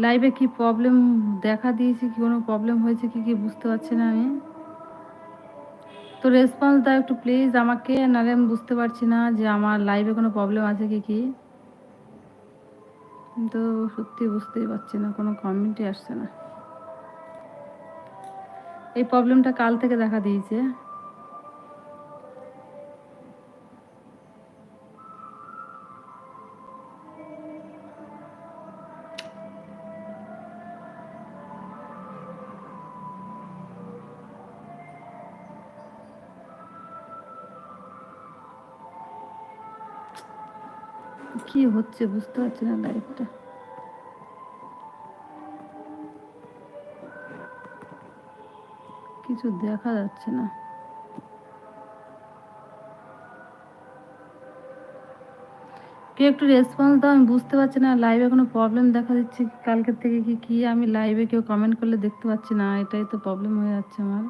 লাইভে কি প্রবলেম দেখা দিয়েছে, কি কোনো প্রবলেম হয়েছে কি কি বুঝতে পারছি না আমি। তো রেসপন্স দাও একটু প্লিজ আমাকে, নাহলে আমি বুঝতে পারছি না যে আমার লাইভে কোনো প্রবলেম আছে কি কি। কিন্তু সত্যি বুঝতেই পারছি না, কোনো কমেন্টই আসছে না। এই প্রবলেমটা কাল থেকে দেখা দিয়েছে। কি হচ্ছে বুঝতে পারছি না লাইভটা, কিছু দেখা যাচ্ছে না। কেউ একটু রেসপন্স দাও, আমি বুঝতে পারছি না লাইভে কোনো প্রবলেম দেখা দিচ্ছে কালকের থেকে কি কি। আমি লাইভে কেউ কমেন্ট করলে দেখতে পাচ্ছি না, এটাই তো প্রবলেম হয়ে যাচ্ছে আমার।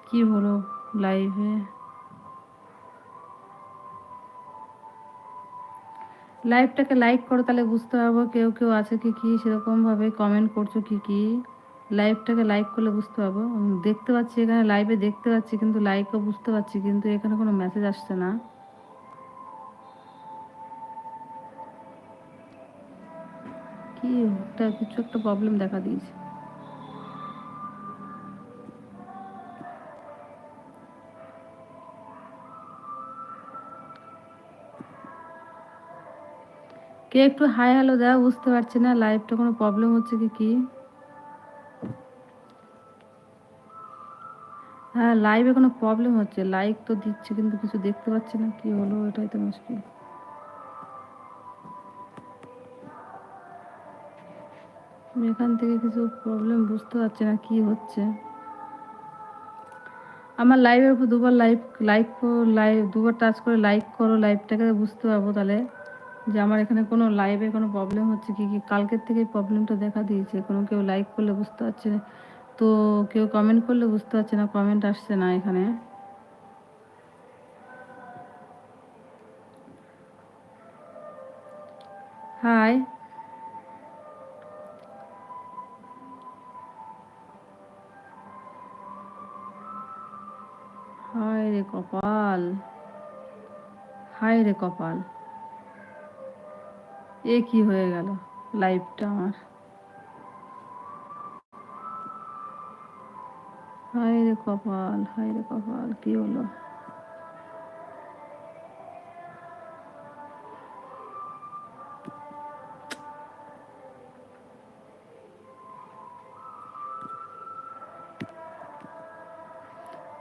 কি হলো লাইভে? লাইভটাকে লাইক করো, তাহলে বুঝতে পারবো কেউ কেউ আছে কি কি, সেরকমভাবে কমেন্ট করছো কি কি। লাইভটাকে লাইক করলে বুঝতে পারবো। দেখতে পাচ্ছি এখানে লাইভে দেখতে পাচ্ছি, কিন্তু লাইকও বুঝতে পারছি, কিন্তু এখানে কোনো মেসেজ আসছে না। কি একটা কিছু একটা প্রবলেম দেখা দিয়েছে। কে একটু হাই হ্যালো দাও, বুঝতে পারছি না লাইভটা কোনো প্রবলেম হচ্ছে কি কি। হ্যাঁ, লাইভে কোনো প্রবলেম হচ্ছে, লাইক তো দিচ্ছে কিন্তু কিছু দেখতে পাচ্ছি না, কি হলো এটাই তো মুশকিল। এখান থেকে কিছু প্রবলেম বুঝতে পারছি না কি হচ্ছে। আমার লাইভের উপর দুবার লাইভ দুবার টাচ করে লাইক করো লাইভটাকে, বুঝতে পারবো তাহলে যে আমার এখানে কোনো লাইভে কোনো প্রবলেম হচ্ছে কি কি। কালকের থেকে প্রবলেমটা দেখা দিয়েছে, কোনো কেউ লাইক করলে বুঝতে পারছে না, তো কেউ কমেন্ট করলে বুঝতে পারছে না, কমেন্ট আসছে না এখানে। হাই। হায় রে কপাল, হায় রে কপাল, এ কি হয়ে গেল লাইভটা আমার। হায় রে কপাল, হায় রে কপাল, কি হলো?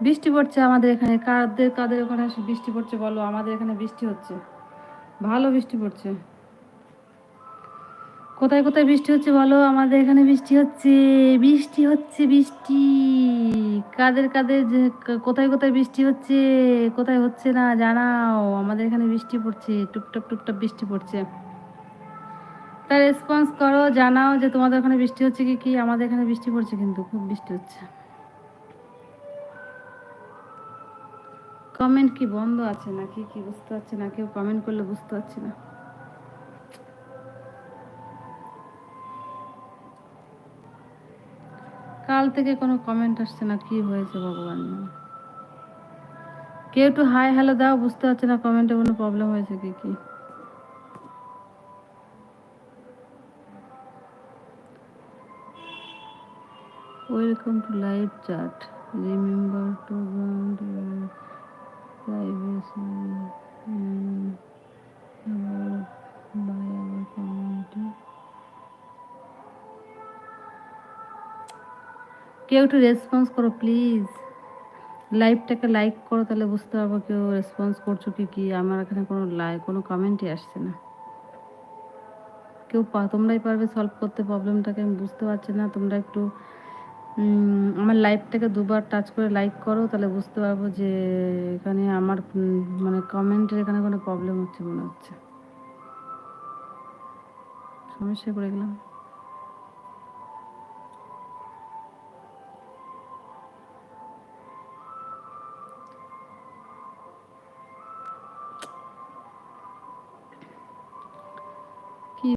বৃষ্টি পড়ছে আমাদের এখানে, কাদের কাদের ওখানে বৃষ্টি পড়ছে বলো? আমাদের এখানে বৃষ্টি হচ্ছে, ভালো বৃষ্টি পড়ছে। কোথায় কোথায় বৃষ্টি হচ্ছে বলো? আমাদের এখানে বৃষ্টি হচ্ছে, বৃষ্টি হচ্ছে, বৃষ্টি। কাদের কাদের যে কোথায় কোথায় বৃষ্টি হচ্ছে, কোথায় হচ্ছে না জানাও। আমাদের এখানে বৃষ্টি পড়ছে, টুপটাপ টুপটাপ বৃষ্টি পড়ছে। তার রেসপন্স করো, জানাও যে তোমাদের ওখানে বৃষ্টি হচ্ছে কি কি। আমাদের এখানে বৃষ্টি পড়ছে, কিন্তু খুব বৃষ্টি হচ্ছে। কমেন্ট কি বন্ধ আছে নাকি কি বুঝতে পারছি না, কেউ কমেন্ট করলে বুঝতে পারছি না। কাল থেকে কোনো কমেন্ট আসছে না, কি হয়েছে ভগবান জানে। কেউ একটু হাই হ্যালো দাও, বুঝতে পারছি না কমেন্টে কোনো প্রবলেম হয়েছে কি কি। Welcome to live chat, remember to privacy by our community. কেউ একটু রেসপন্স করো প্লিজ, লাইভটাকে লাইক করো, তাহলে বুঝতে পারবো কেউ রেসপন্স করছো কি কি। আমার এখানে কোনো কোনো কমেন্টই আসছে না। কেউ তোমরাই পারবে সলভ করতে প্রবলেমটাকে, আমি বুঝতে পারছি না। তোমরা একটু আমার লাইভটাকে দুবার টাচ করে লাইক করো, তাহলে বুঝতে পারবো যে এখানে আমার মানে কমেন্টের এখানে কোনো প্রবলেম হচ্ছে মনে হচ্ছে। সমস্যায় পড়ে গেলাম।